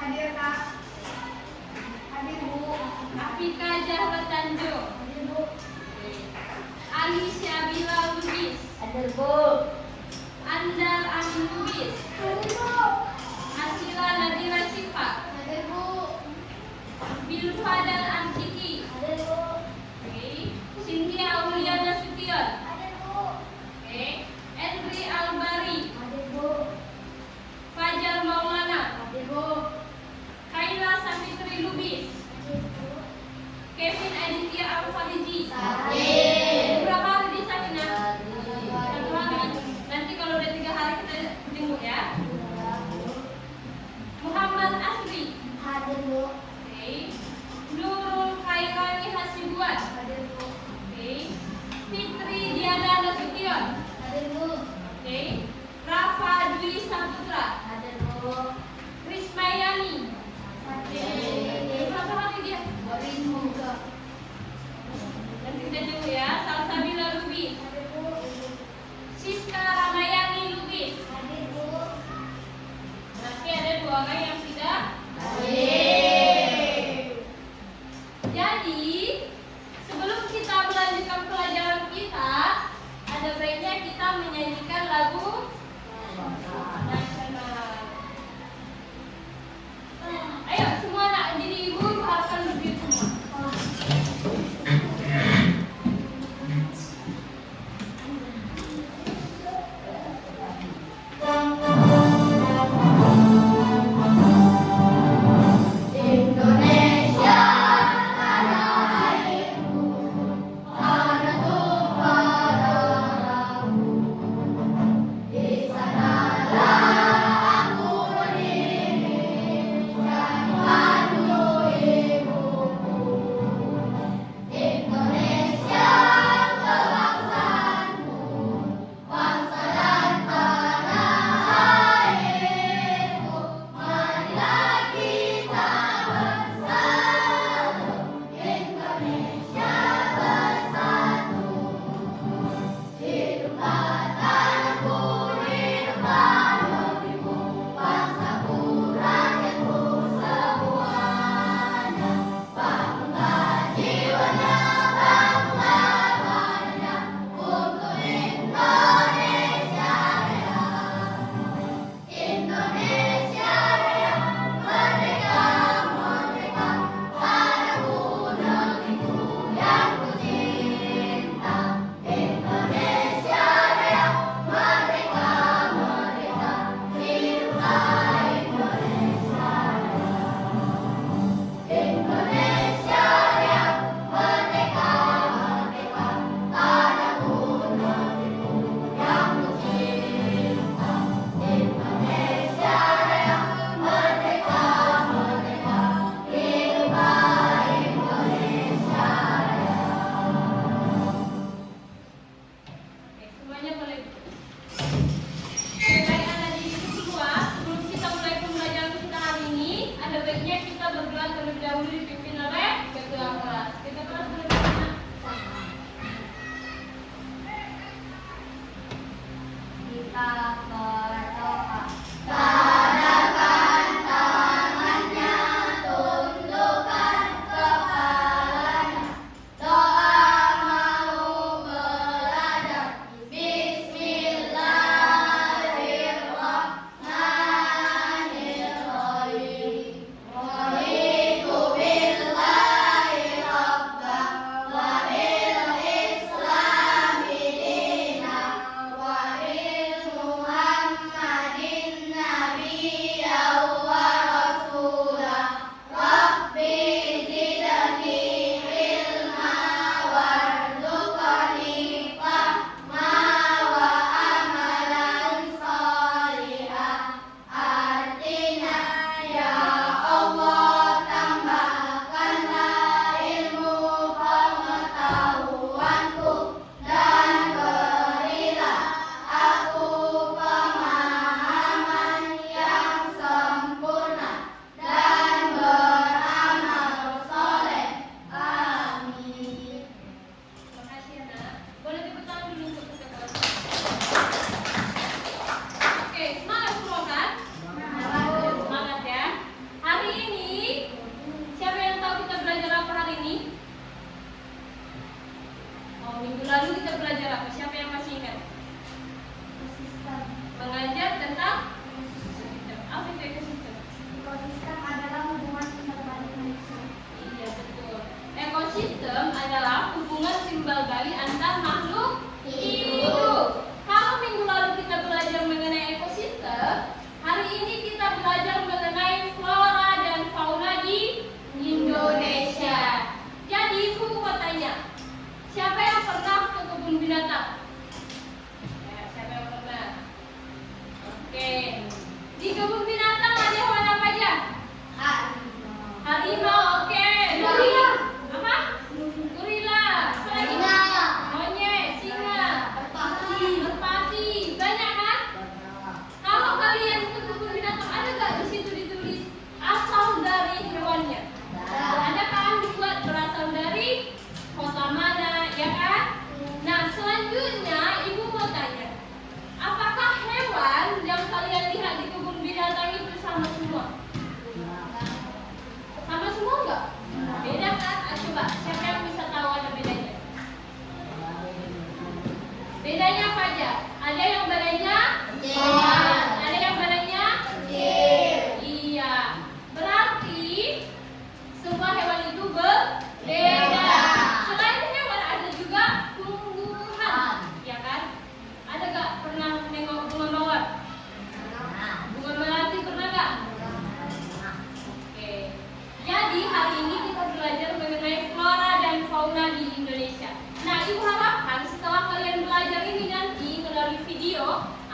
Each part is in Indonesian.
Hadir Kak. Hadir Bu. Afika Zahra Tanjo. Hadir Bu. Alicia Bila Lubis. Hadir Bu. Andal Amin Lubis. Hadir Bu. Asila Nadira Sifa. Hadir Bu. Bilfadal Antiki. Hadir Bu. Cynthia Auliana Sution. Hadir Bu. Henry Albari. Hadir Bu. Fajar Maulana. Hadir Bu. Kaila Savitri Lubis. Hadir Bu. Kevin Aditya Al-Faliji. Hadir. Berapa hari di sana? Hadir. 1 hari. Nanti kalau udah 3 hari kita jenguk ya. Muhammad Asri. Hadir Bu. Nurul Khairani Hasibuan. Hadir Bu. Fitri Diana Nasution. Hadir Bu. Rafa Dwi Saputra. Hadir Bu. Rismayani. Hadir. Berapa hari dia? Borin juga. Nanti kita jenguk ya. Salsabila Lubis. Hadir Bu. Siska Ramayani Lubis. Hadir Bu. Berarti ada 2 orang yang tidak. Jadi, sebelum kita melanjutkan pelajaran kita, ada baiknya kita menyanyikan lagu nasional. Ayo semua nak jadi ibu harapkan berdiri semua.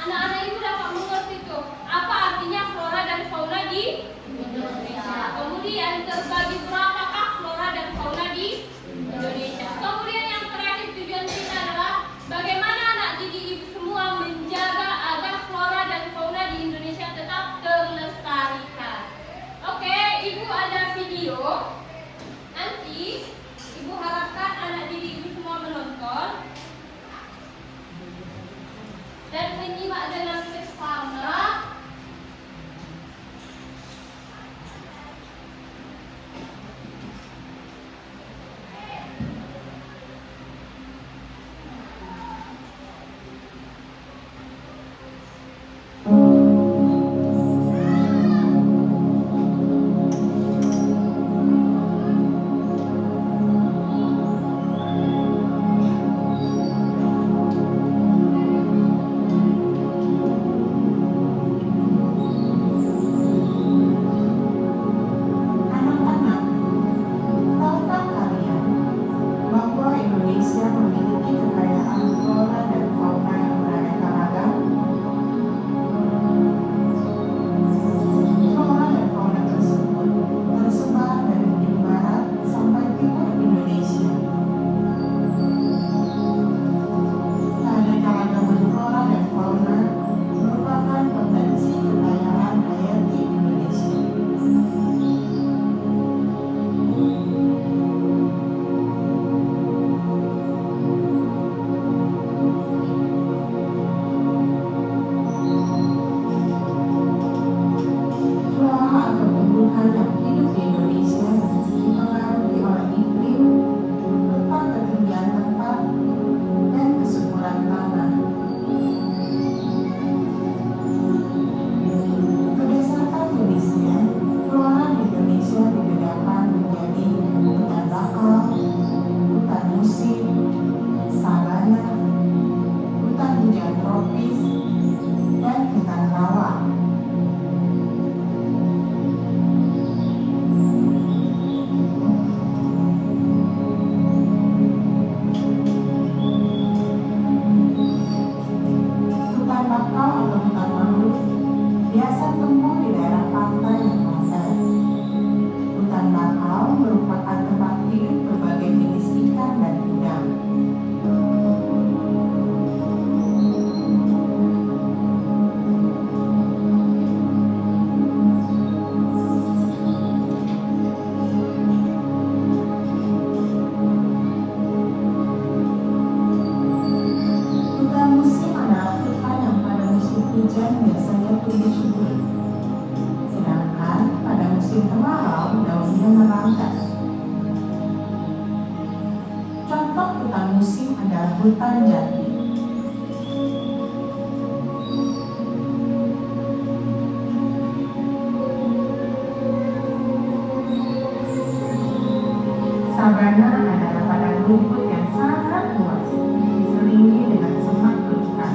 Anak-anak ibu dapat mengerti tuh apa artinya flora dan fauna di Indonesia. Kemudian terbagi berapakah flora dan fauna di Indonesia. Kemudian yang terakhir tujuan kita adalah bagaimana anak didik ibu semua menjaga agar flora dan fauna di Indonesia tetap terlestarikan. Oke, ibu ada video. Nanti ibu harapkan anak didik ibu semua menonton dan menyimak dengan seksama. Anak-anak, tahukah kalian bahwa Indonesia memiliki kekayaan flora dan fauna yang beraneka ragam? Flora dan fauna tersebut tersebar dari ujung barat sampai timur Indonesia. Keanekaragaman flora dan fauna merupakan potensi kekayaan hayati Indonesia. Flora atau tumbuhan yang hidup di Indonesia dipengaruhi oleh iklim, letak ketinggian tempat, dan kesuburan tanah. Berdasarkan jenisnya, flora di Indonesia dibedakan menjadi hutan bakau, hutan musim, sabana, hutan hujan tropis, dan hutan rawa. Hutan bakau atau hutan mangrove biasa tumbuh di daerah pantai yang landai. Hutan bakau merupakan tempat hidup berbagai jenis ikan dan udang. Hutan musim adalah hutan yang pada musim hujan biasanya tumbuh subur, sedangkan pada musim kemarau daunnya merangkas. Contoh hutan musim adalah hutan jati. Sabana adalah padang rumput yang sangat luas, diselingi dengan semak belukar.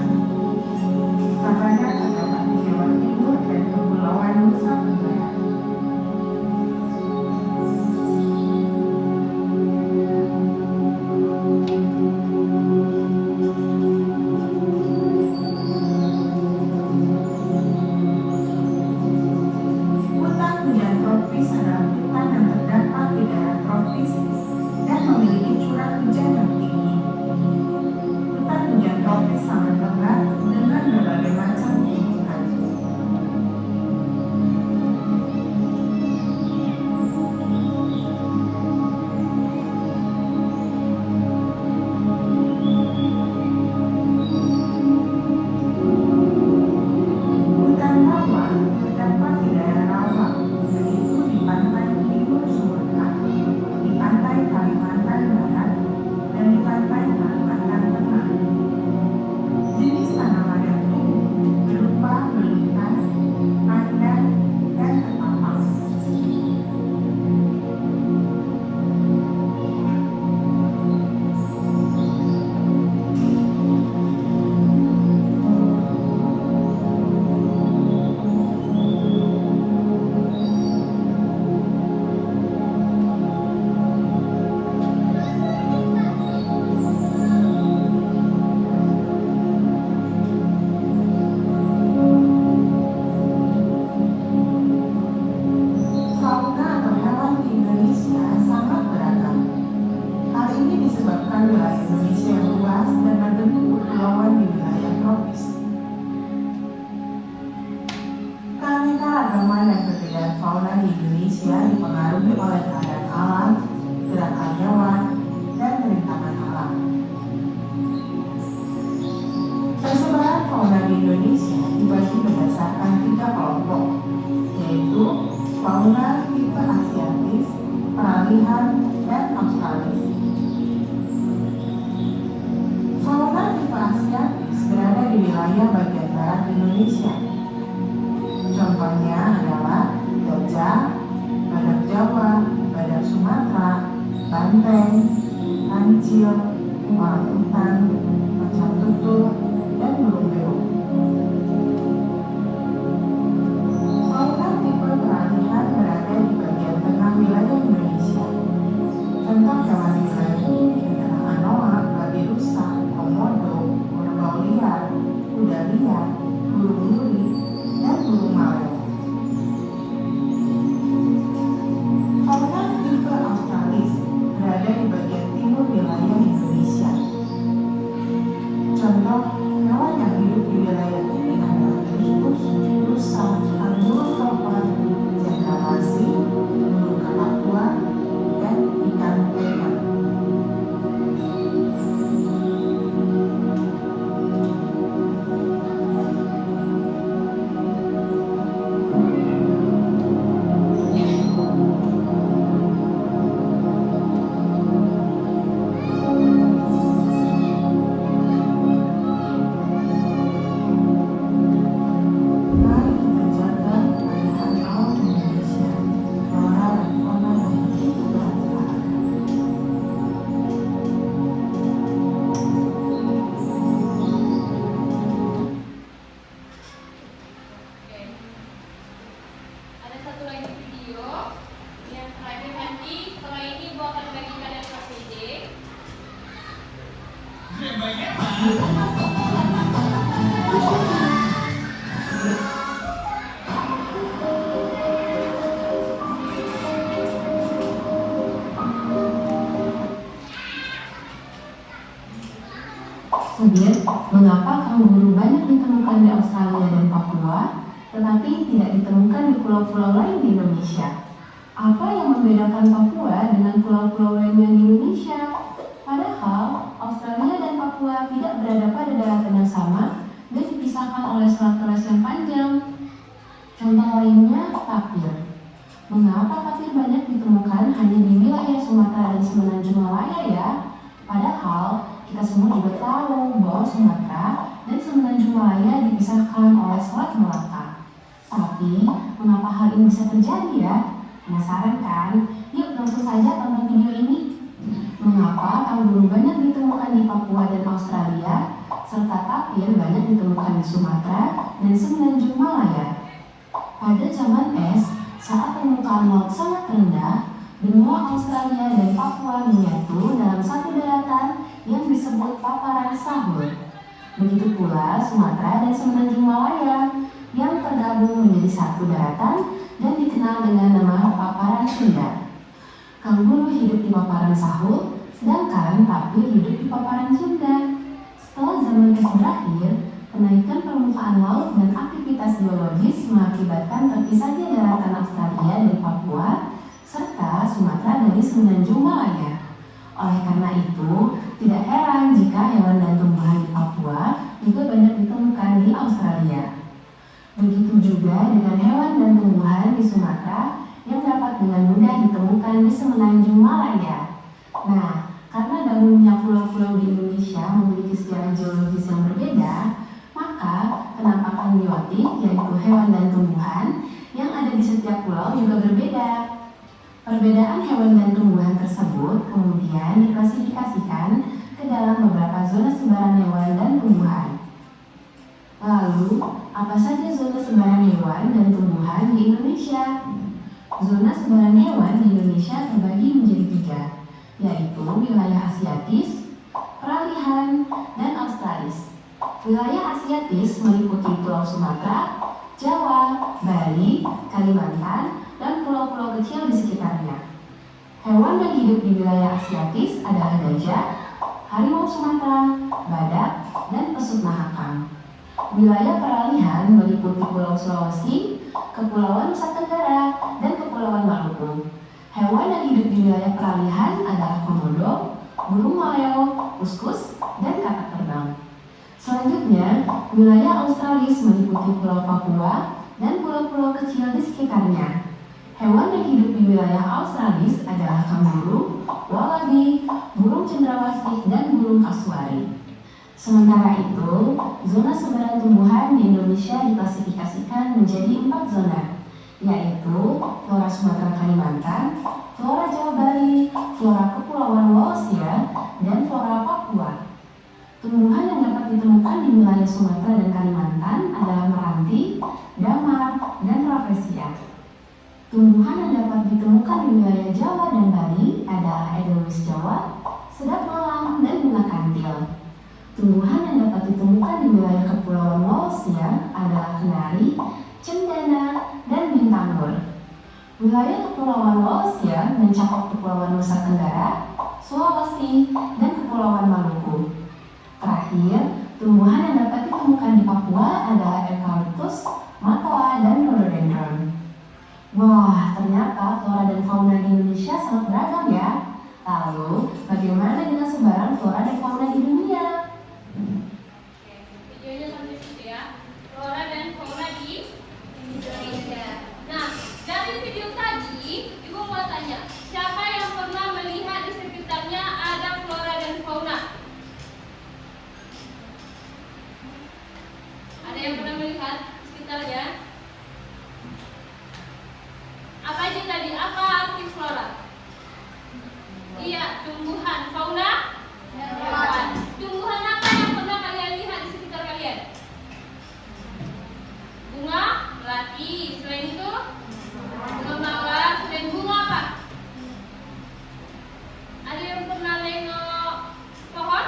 Sabana terdapat di Jawa Timur dan Kepulauan Nusa Tenggara. Keragaman dan perbedaan fauna di Indonesia dipengaruhi oleh keadaan alam, gerakan hewan, dan rintangan alam. Persebaran fauna di Indonesia dibagi berdasarkan 3 kelompok, yaitu fauna tipe Asiatis, peralihan, dan Australis. Fauna tipe Asiatis berada di wilayah bagian barat Indonesia. Contohnya adalah gajah, badak Jawa, badak Sumatera, banteng, kancil, orangutan, macan tutul, dan burung beo. Fauna tipe peralihan berada di bagian tengah wilayah Indonesia. Contoh hewan di wilayah ini adalah anoa, babi rusa, komodo, kerbau liar, kuda liar, burung duri, dan burung maleo. Fauna tipe Australis berada di bagian timur wilayah Indonesia. Contoh hewan yang hidup di wilayah ini adalah terus, rusa, kanguru topaz, cendrawasih, burung kakakua, dan ikan penang. Mari kita jaga kekayaan alam Indonesia, flora dan fauna yang begitu beraneka. Oke. Ada satu lagi video yang terakhir nanti. Setelah ini gua akan bagi kalian ke PD. Sobat, mengapa kanguru banyak ditemukan di Australia dan Papua, tetapi tidak ditemukan di pulau-pulau lain di Indonesia? Apa yang membedakan Papua dengan pulau-pulau lainnya di Indonesia? Padahal, Australia dan Papua tidak berada pada daratan yang sama dan dipisahkan oleh selat keras yang panjang. Contoh lainnya, tapir. Mengapa tapir banyak ditemukan hanya di wilayah Sumatera dan Semenanjung Malaya ya? Padahal, kita semua juga tahu bahwa Sumatera dan Semenanjung Malaya dipisahkan oleh Selat Melaka. Tapi, mengapa hal ini bisa terjadi ya? Penasaran kan? Yuk langsung saja tonton video ini. Mengapa kanguru banyak ditemukan di Papua dan Australia, serta tapir banyak ditemukan di Sumatera dan Semenanjung Malaya? Pada zaman es, saat permukaan laut sangat rendah, benua Australia dan Papua menyatu dalam satu daratan yang disebut paparan sahul. Begitu pula Sumatera dan Semenanjung Malaya yang tergabung menjadi satu daratan dan dikenal dengan nama paparan Sunda. Kanguru hidup di paparan sahul, sedangkan tapir hidup di paparan Sunda. Setelah zaman es berakhir, kenaikan permukaan laut dan aktivitas geologis mengakibatkan terpisahnya daratan Australia dari Papua serta Sumatera dari Semenanjung Malaya. Oleh karena itu, tidak heran jika hewan dan tumbuhan di Papua juga banyak ditemukan di Australia. Begitu juga dengan hewan dan tumbuhan di Sumatera yang dapat dengan mudah ditemukan di Semenanjung Malaya. Nah, karena dahulunya pulau-pulau di Indonesia memiliki sejarah geologis yang berbeda, maka penampakan biotik, yaitu hewan dan tumbuhan yang ada di setiap pulau juga berbeda. Perbedaan hewan dan tumbuhan tersebut kemudian diklasifikasikan ke dalam beberapa zona sebaran hewan dan tumbuhan. Lalu, apa saja zona sebaran hewan dan tumbuhan di Indonesia? Zona sebaran hewan di Indonesia terbagi menjadi 3, yaitu wilayah Asiatis, peralihan, dan Australis. Wilayah Asiatis meliputi Pulau Sumatera, Jawa, Bali, Kalimantan, dan pulau-pulau kecil di sekitarnya. Hewan yang hidup di wilayah Asiatis adalah gajah, harimau Sumatera, badak, dan pesut mahakam. Wilayah peralihan meliputi Pulau Sulawesi, Kepulauan Nusa Tenggara, dan Kepulauan Maluku. Hewan yang hidup di wilayah peralihan adalah komodo, burung maleo, kuskus, dan katak terbang. Selanjutnya, wilayah Australis meliputi Pulau Papua dan pulau-pulau kecil di sekitarnya. Hewan yang hidup di wilayah Australis adalah kanguru, wallaby, burung cendrawasih, dan burung kasuari. Sementara itu, zona sebaran tumbuhan di Indonesia diklasifikasikan menjadi 4 zona, yaitu flora Sumatera Kalimantan, flora Jawa Bali, flora Kepulauan Wallacea, dan flora Papua. Tumbuhan yang dapat ditemukan di wilayah Sumatera dan Kalimantan adalah meranti, damar, dan rafflesia. Tumbuhan yang dapat ditemukan di wilayah Jawa dan Bali adalah edelweiss Jawa, sedap malam, dan bunga kantil. Tumbuhan yang dapat ditemukan di wilayah Kepulauan Wallacea adalah kenari, cendana, dan bintang nur. Wilayah Kepulauan Wallacea mencakup Kepulauan Nusa Tenggara, Sulawesi, dan Kepulauan Maluku. Terakhir, tumbuhan yang dapat ditemukan di Papua adalah eucalyptus, matoa, dan rhododendron. Wah, ternyata flora dan fauna di Indonesia sangat beragam ya. Lalu, bagaimana dengan sebaran flora dan fauna di dunia? Videonya sampai situ ya. Flora dan fauna di Indonesia. Nah, dari video tadi, Ibu mau tanya, siapa yang pernah melihat di sekitarnya ada flora dan fauna? Ada yang pernah melihat di sekitarnya? Apa aja tadi? Apa arti flora? Iya, tumbuhan. Fauna? Hewan. Tumbuhan apa yang pernah kalian lihat di sekitar kalian? Bunga melati. Selain itu, bunga mawar. Selain bunga apa? Ada yang pernah nengok pohon?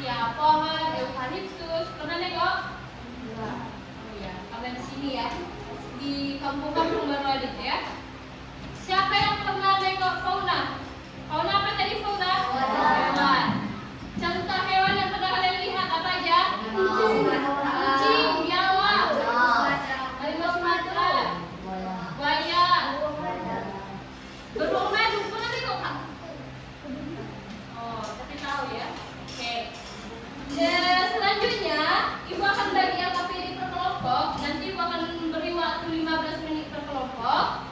Iya, pohon eukaliptus. Pernah nengok? Oh iya, kalian di sini ya. Di kampung-kampung baru ada ya. Siapa yang pernah nengok fauna? Fauna apa tadi fauna? Hewan. Contoh hewan yang pernah kalian lihat apa aja? Kucing, biawak, harimau Sumatera, buaya, beruang madu. Pernah nengok Kak? Oh, tapi tahu ya. Oke. Selanjutnya, Ibu akan bagi LKPD per kelompok. Nanti Ibu akan beri waktu 15 menit per kelompok.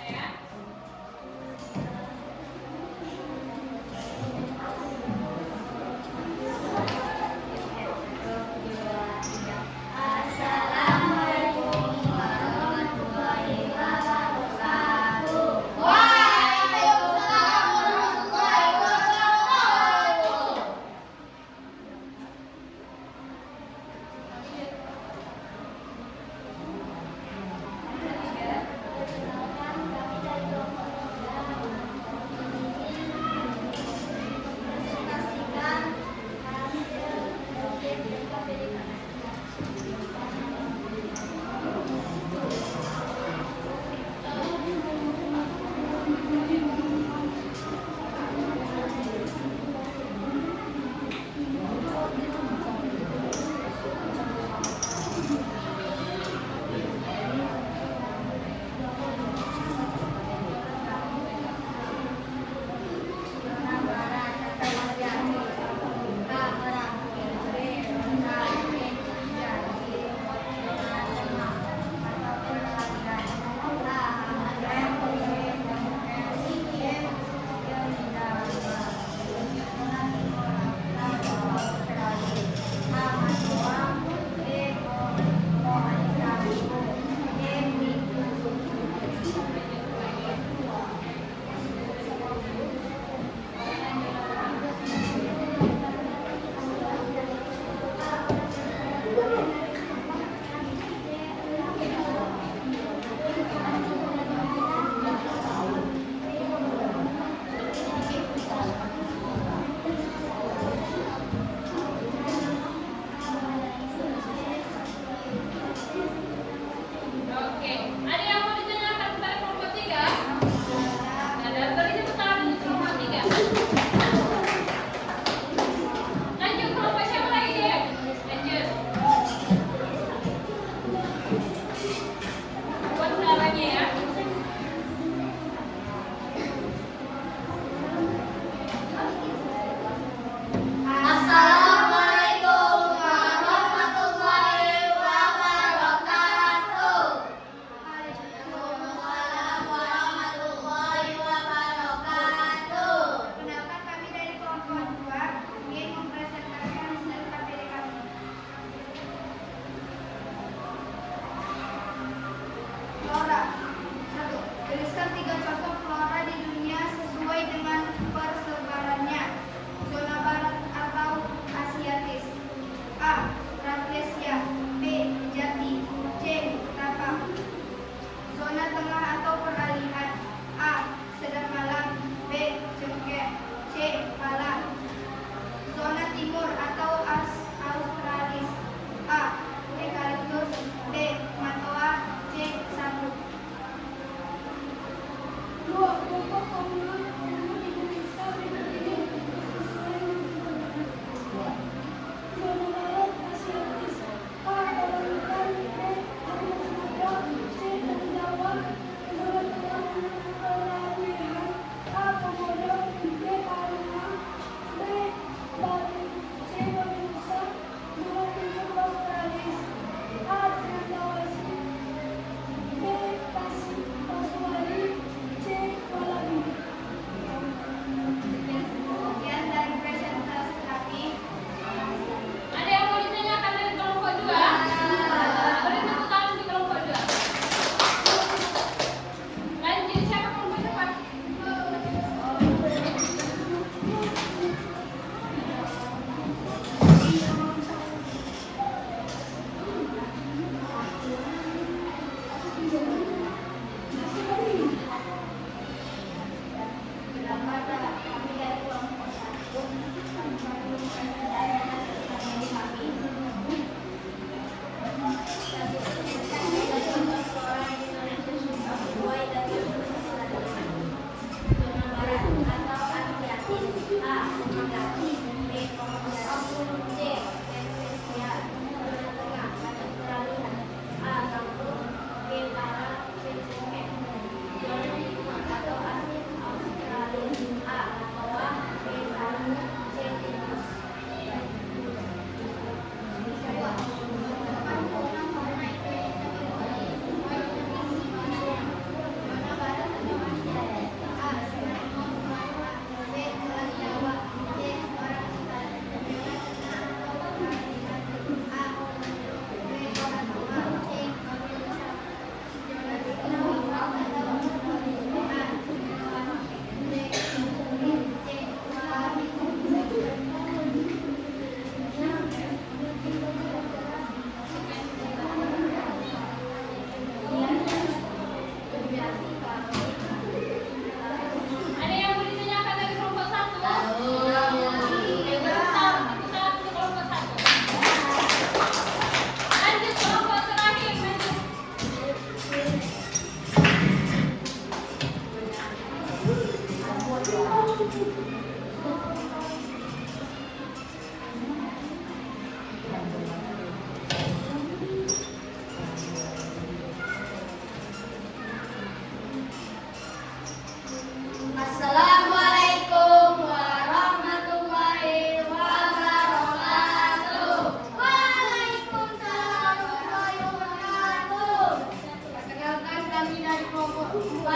ya. Assalamualaikum warahmatullahi wabarakatuh. Waalaikumsalam warahmatullahi wabarakatuh. Oke, ada yang mau ditanyakan kepada kelompok 3? Ada, beri tepuk tangan untuk kelompok 3. Lanjut kelompok siapa lagi deh? Lanjut. Buat caranya ya. Assalamualaikum warahmatullahi wabarakatuh. Waalaikumsalam warahmatullahi wabarakatuh. Pendapat kami dari kelompok 2 ingin mempresentasikan hasil KPD kami. Flora. 1. Tuliskan 3 contoh flora di dunia sesuai dengan persebarannya. Zona barat atau Asiatis. A. Rafflesia. B. Jati. C. Tapak. Zona tengah atau peralihan. A. Sedang malam. B. Cengkeh. C. Pala. Zona timur atau Australis. A. Eucalyptus. B. Matoa. C. Sabuk. 2. Kelompok fauna di Indonesia berdiri sesuai dengan zona barat Asiatis. A. Orangutan. B. harimau Sumatera. C. Tanah Jawa. Zona tengah peralihan. A. Komodo. B. Palembang. B. Bali. C. Babirusa. Zona timur Australis. A. Cendrawasih. B. Pasuari. C. Wallaby.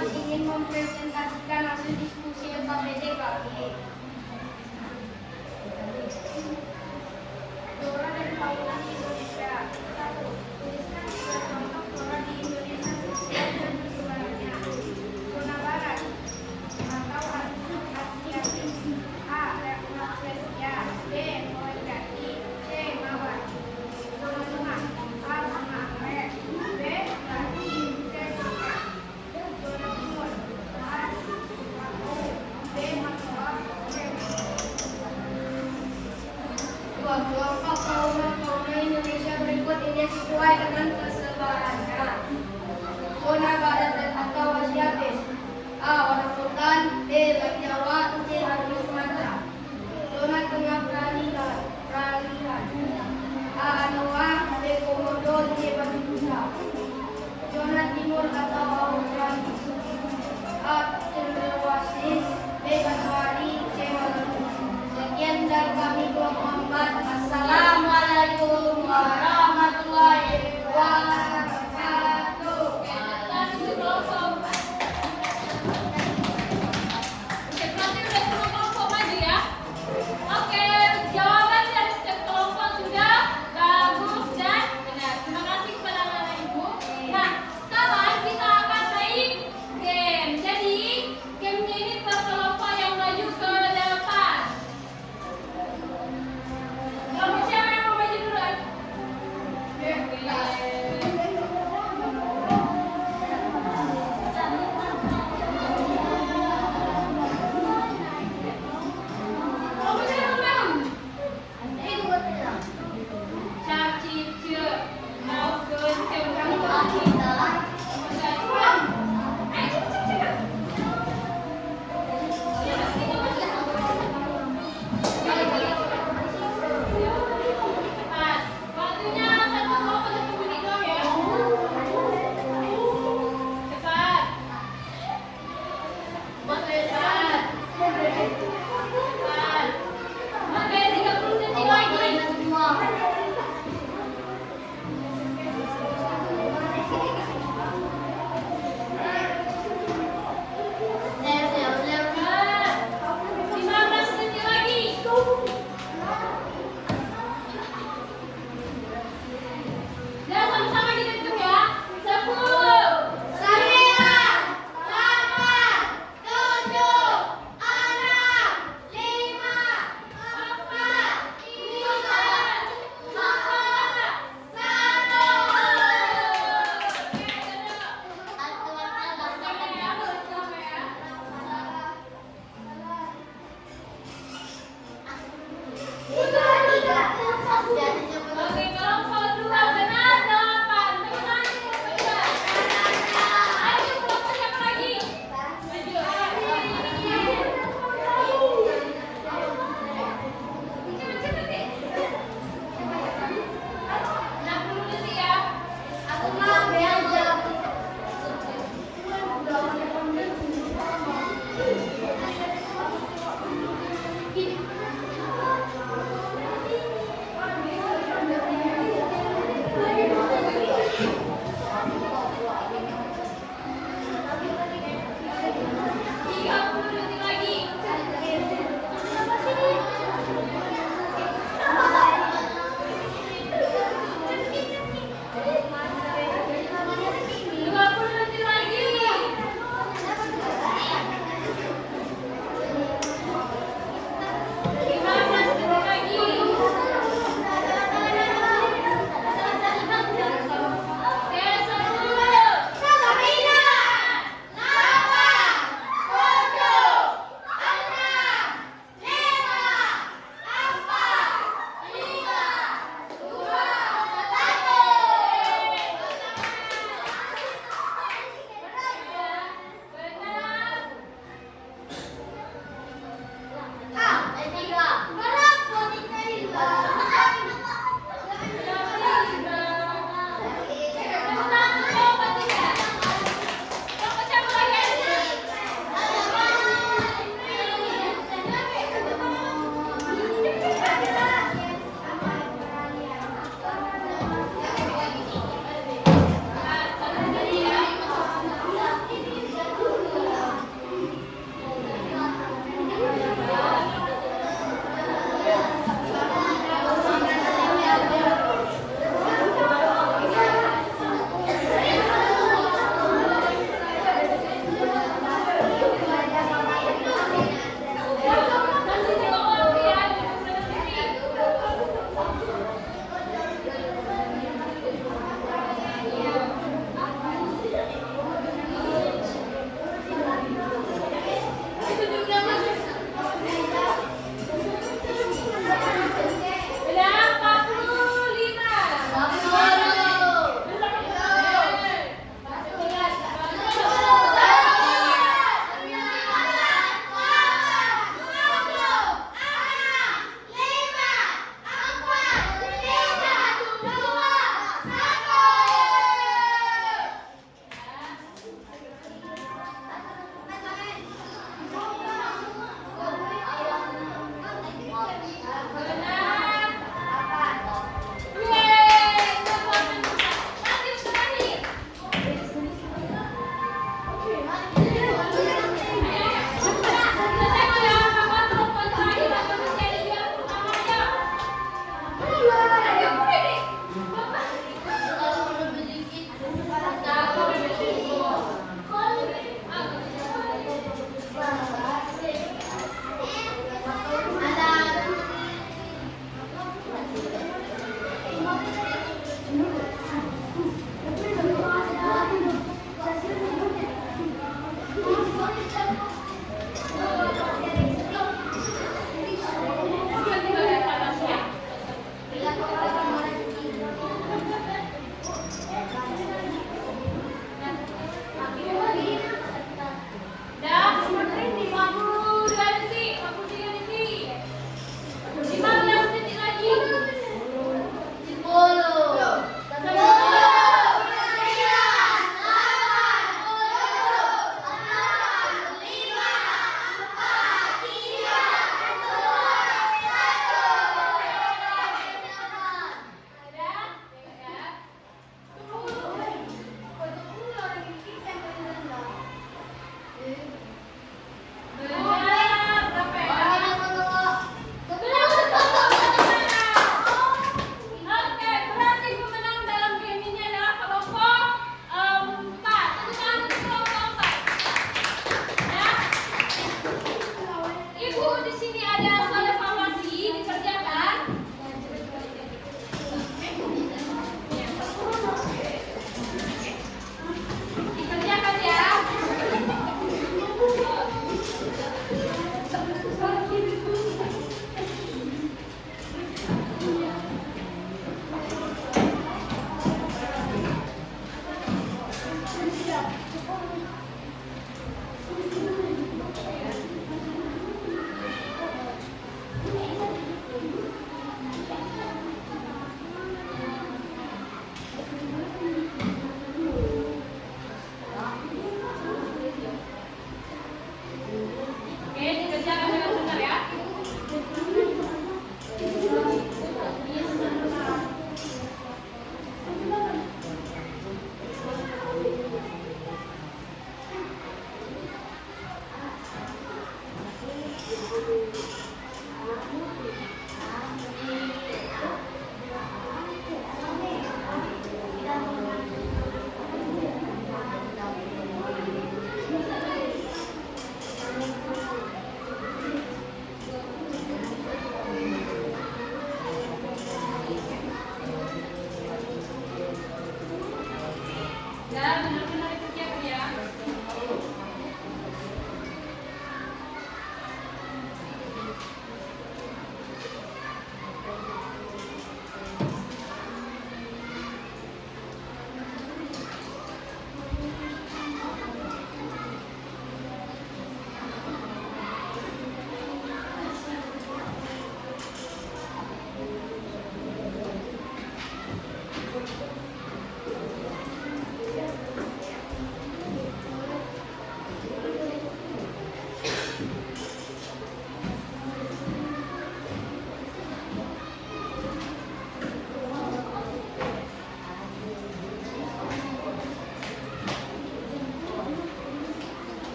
kami ingin mempresentasikan hasil diskusi KPD kami. Flora dan fauna di Indonesia. 1. Tuliskan 3 contoh flora di Indonesia sesuai dengan persebarannya. Zona barat atau Asiatik. A. Rafflesia. B. Moergati. C. Mawar. Zona tengah. A. Anggrek. B. Gati. C. Coklat. Zona timur. A. Batu. B. Masalah. C. Dua kelompok fauna Indonesia berikut ini sesuai dengan persebarannya. Zona barat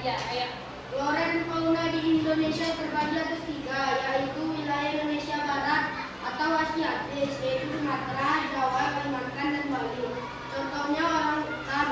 Ya, ayo. Flora dan fauna di Indonesia terbagi atas 3, yaitu wilayah Indonesia Barat atau Asiatis, yaitu Sumatera, Jawa, Kalimantan, dan Bali. Contohnya orangutan,